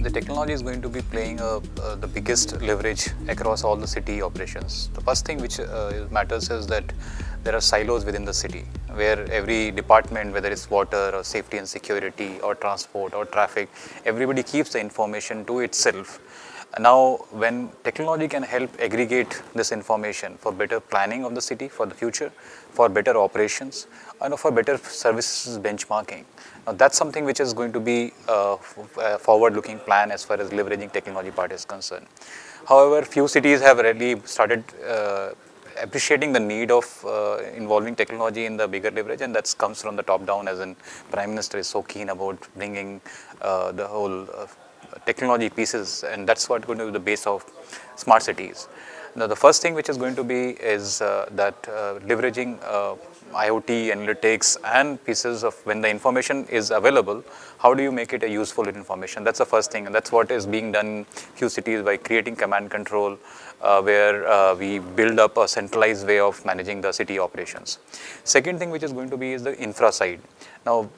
The technology is going to be playing the biggest leverage across all the city operations. The first thing which matters is that there are silos within the city where every department, whether it's water or safety and security or transport or traffic, everybody keeps the information to itself. Now, when technology can help aggregate this information for better planning of the city for the future, for better operations, and for better services benchmarking, now that's something which is going to be a forward-looking plan as far as leveraging technology part is concerned. However, few cities have really started appreciating the need of involving technology in the bigger leverage, and that comes from the top down, as in Prime Minister is so keen about bringing the whole technology pieces, and that's what going to be the base of smart cities. Now, the first thing which is going to be is that leveraging IoT analytics and pieces of when the information is available, how do you make it a useful information? That's the first thing, and that's what is being done in few cities by creating command control, where we build up a centralized way of managing the city operations. Second thing which is going to be is the infra side. Now,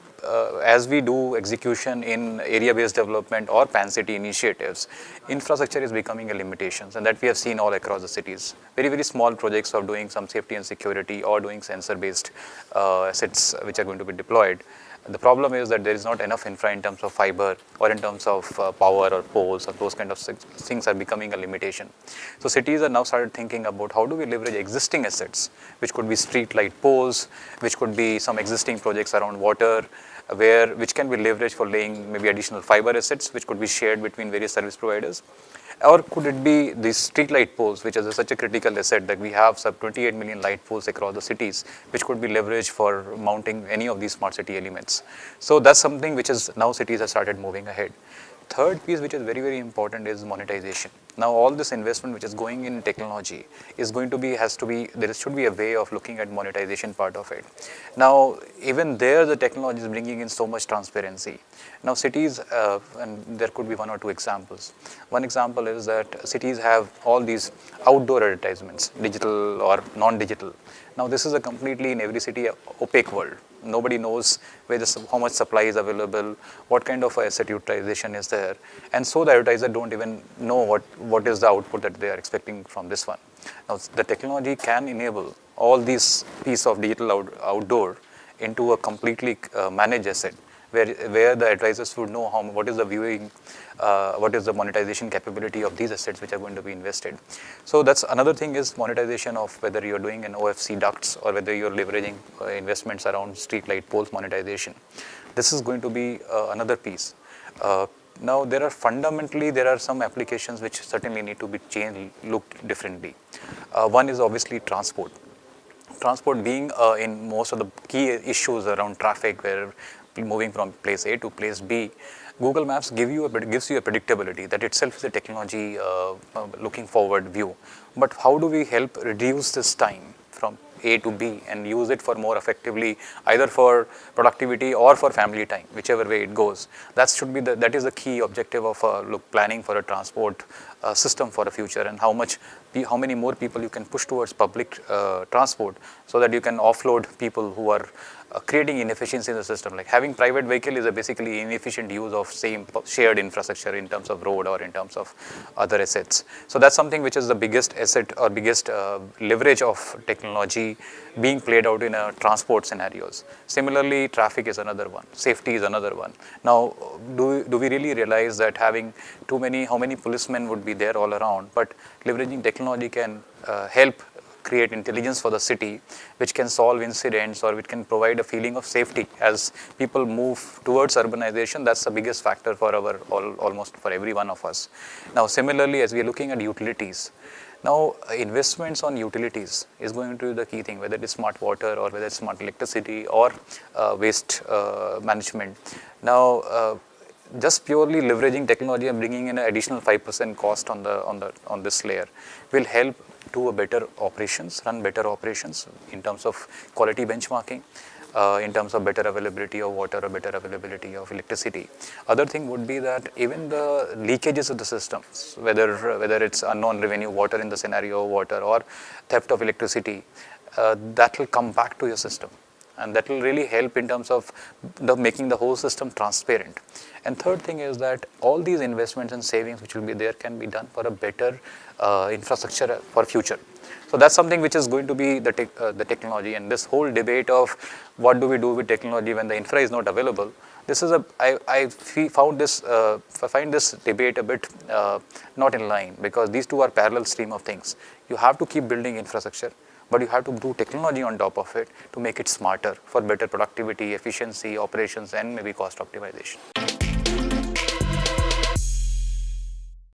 as we do execution in area-based development or pan-city initiatives, infrastructure is becoming a limitation, and that we have seen all across the cities. Very, very small projects of doing some safety and security or doing sensor-based assets which are going to be deployed. The problem is that there is not enough infra in terms of fiber or in terms of power or poles, or those kind of things are becoming a limitation. So cities are now started thinking about how do we leverage existing assets, which could be street light poles, which could be some existing projects around water, which can be leveraged for laying maybe additional fiber assets, which could be shared between various service providers. Or could it be these street light poles, which is such a critical asset that we have sub 28 million light poles across the cities, which could be leveraged for mounting any of these smart city elements. So that's something which is now cities have started moving ahead. Third piece which is very, very important is monetization. Now all this investment which is going in technology is going to be, there should be a way of looking at monetization part of it. Now even there the technology is bringing in so much transparency. Now cities, and there could be one or two examples. One example is that cities have all these outdoor advertisements, digital or non-digital. Now this is a completely in every city opaque world. Nobody knows how much supply is available, what kind of asset utilization is there, and so the advertiser don't even know what is the output that they are expecting from this one. Now the technology can enable all these piece of digital outdoor into a completely managed asset, where the advisors would know what is the viewing, what is the monetization capability of these assets which are going to be invested. So that's another thing is monetization of whether you're doing an OFC ducts or whether you're leveraging investments around street light poles monetization. This is going to be another piece. Now there are some applications which certainly need to be changed, looked differently. One is obviously transport. Transport being in most of the key issues around traffic, where moving from place A to place B, Google Maps gives you a predictability. That itself is a technology looking forward view. But how do we help reduce this time from A to B and use it for more effectively, either for productivity or for family time, whichever way it goes? That is the key objective of planning for a transport system for the future, and how many more people you can push towards public transport, so that you can offload people who are creating inefficiency in the system. Like having private vehicle is a basically inefficient use of same shared infrastructure in terms of road or in terms of other assets. So that's something which is the biggest asset or biggest leverage of technology being played out in transport scenarios. Similarly, traffic is another one. Safety is another one. Now, do we really realize that having how many policemen would be there all around, but leveraging technology can help create intelligence for the city, which can solve incidents or which can provide a feeling of safety as people move towards urbanization. That's the biggest factor for almost for every one of us. Now, similarly, as we are looking at utilities, now investments on utilities is going to be the key thing, whether it is smart water or whether it's smart electricity or waste management. Now, just purely leveraging technology and bringing in an additional 5% cost on this layer will help to run better operations in terms of quality benchmarking, in terms of better availability of water or better availability of electricity. Other thing would be that even the leakages of the systems, whether it's unknown revenue water in the scenario of water or theft of electricity, that will come back to your system. and that will really help in terms of making the whole system transparent. And third thing is that all these investments and savings which will be there can be done for a better infrastructure for future. So that's something which is going to be the technology, and this whole debate of what do we do with technology when the infra is not available. This is I find this debate a bit not in line, because these two are parallel stream of things. You have to keep building infrastructure, but you have to do technology on top of it to make it smarter for better productivity, efficiency, operations, and maybe cost optimization.